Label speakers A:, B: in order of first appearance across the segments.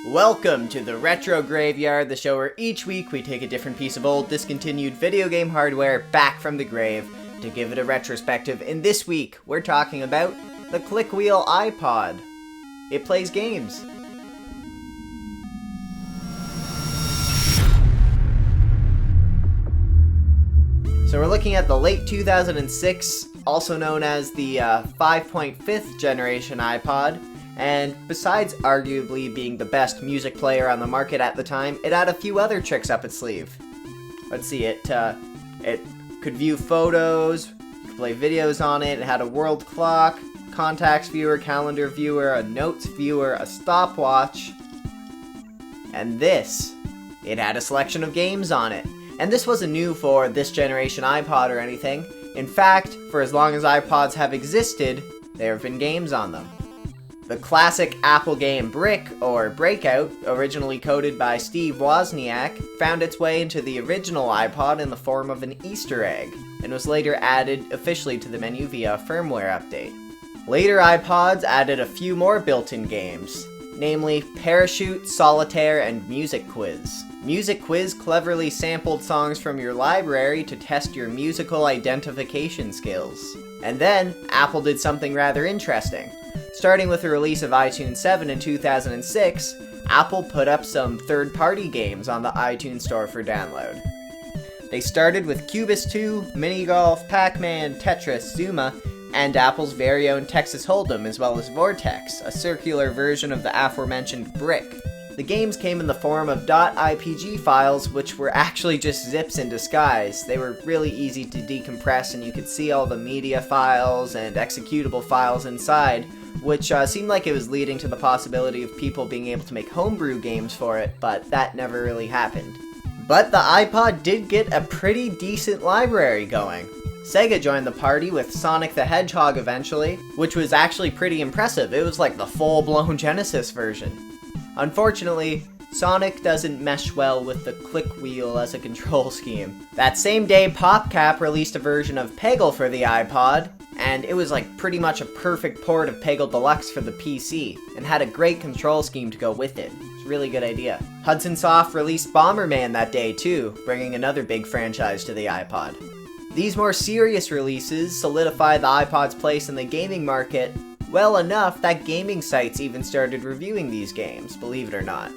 A: Welcome to the Retro Graveyard, the show where each week we take a different piece of old, discontinued video game hardware back from the grave to give it a retrospective. And this week, we're talking about the click wheel iPod. It plays games. So we're looking at the late 2006, also known as the 5.5th generation iPod. And besides arguably being the best music player on the market at the time, it had a few other tricks up its sleeve. Let's see, it could view photos, could play videos on it, it had a world clock, contacts viewer, calendar viewer, a notes viewer, a stopwatch, and this, it had a selection of games on it. And this wasn't new for this generation iPod or anything. In fact, for as long as iPods have existed, there have been games on them. The classic Apple game Brick, or Breakout, originally coded by Steve Wozniak, found its way into the original iPod in the form of an Easter egg, and was later added officially to the menu via a firmware update. Later iPods added a few more built-in games, namely Parachute, Solitaire, and Music Quiz. Music Quiz cleverly sampled songs from your library to test your musical identification skills. And then, Apple did something rather interesting. Starting with the release of iTunes 7 in 2006, Apple put up some third-party games on the iTunes Store for download. They started with Cubist 2, Mini Golf, Pac-Man, Tetris, Zuma, and Apple's very own Texas Hold'em, as well as Vortex, a circular version of the aforementioned Brick. The games came in the form of .ipg files, which were actually just zips in disguise. They were really easy to decompress, and you could see all the media files and executable files inside, which seemed like it was leading to the possibility of people being able to make homebrew games for it, but that never really happened. But the iPod did get a pretty decent library going. Sega joined the party with Sonic the Hedgehog eventually, which was actually pretty impressive. It was like the full-blown Genesis version. Unfortunately, Sonic doesn't mesh well with the click wheel as a control scheme. That same day, PopCap released a version of Peggle for the iPod, and it was like pretty much a perfect port of Peggle Deluxe for the PC, and had a great control scheme to go with it. It's a really good idea. Hudson Soft released Bomberman that day too, bringing another big franchise to the iPod. These more serious releases solidified the iPod's place in the gaming market well enough that gaming sites even started reviewing these games, believe it or not.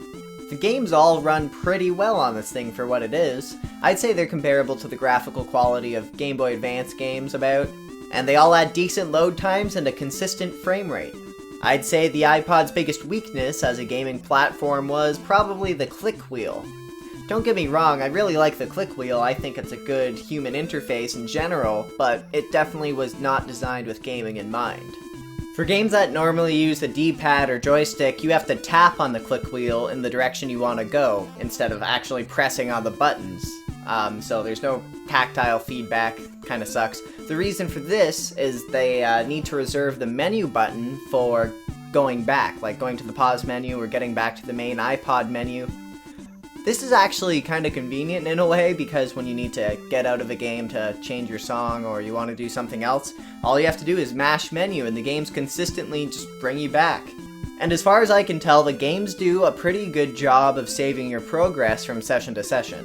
A: The games all run pretty well on this thing for what it is. I'd say they're comparable to the graphical quality of Game Boy Advance games about, and they all had decent load times and a consistent frame rate. I'd say the iPod's biggest weakness as a gaming platform was probably the click wheel. Don't get me wrong, I really like the click wheel, I think it's a good human interface in general, but it definitely was not designed with gaming in mind. For games that normally use a D-pad or joystick, you have to tap on the click wheel in the direction you want to go, instead of actually pressing on the buttons. So there's no tactile feedback, kinda sucks. The reason for this is they need to reserve the menu button for going back, like going to the pause menu or getting back to the main iPod menu. This is actually kind of convenient in a way, because when you need to get out of a game to change your song or you want to do something else, all you have to do is mash menu and the games consistently just bring you back. And as far as I can tell, the games do a pretty good job of saving your progress from session to session.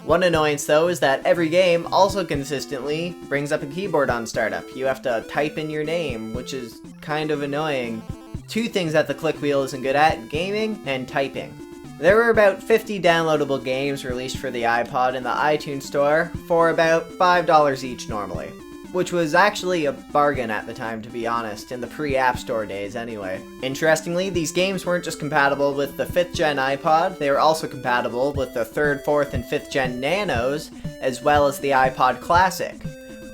A: One annoyance though is that every game also consistently brings up a keyboard on startup. You have to type in your name, which is kind of annoying. Two things that the click wheel isn't good at: gaming and typing. There were about 50 downloadable games released for the iPod in the iTunes Store for about $5 each normally, which was actually a bargain at the time, to be honest, in the pre-App Store days anyway. Interestingly, these games weren't just compatible with the 5th gen iPod, they were also compatible with the 3rd, 4th, and 5th gen Nanos, as well as the iPod Classic.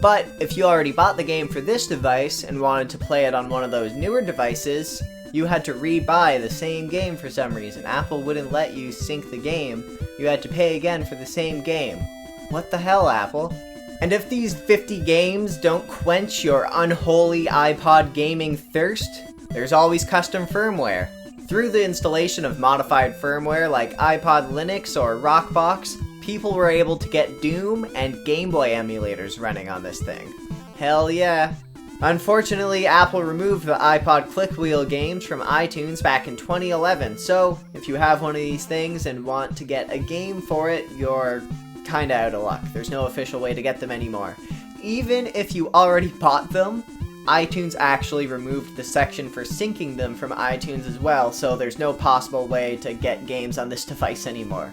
A: But if you already bought the game for this device and wanted to play it on one of those newer devices, you had to re-buy the same game for some reason. Apple wouldn't let you sync the game. You had to pay again for the same game. What the hell, Apple? And if these 50 games don't quench your unholy iPod gaming thirst, there's always custom firmware. Through the installation of modified firmware like iPod Linux or Rockbox, people were able to get Doom and Game Boy emulators running on this thing. Hell yeah. Unfortunately, Apple removed the iPod click wheel games from iTunes back in 2011, so if you have one of these things and want to get a game for it, you're kinda out of luck. There's no official way to get them anymore. Even if you already bought them, iTunes actually removed the section for syncing them from iTunes as well, so there's no possible way to get games on this device anymore.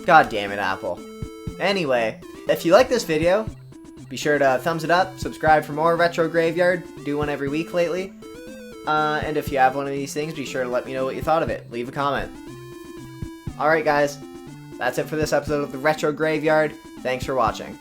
A: God damn it, Apple. Anyway, if you like this video, be sure to thumbs it up, subscribe for more Retro Graveyard, do one every week lately. And if you have one of these things, be sure to let me know what you thought of it. Leave a comment. Alright guys, that's it for this episode of the Retro Graveyard. Thanks for watching.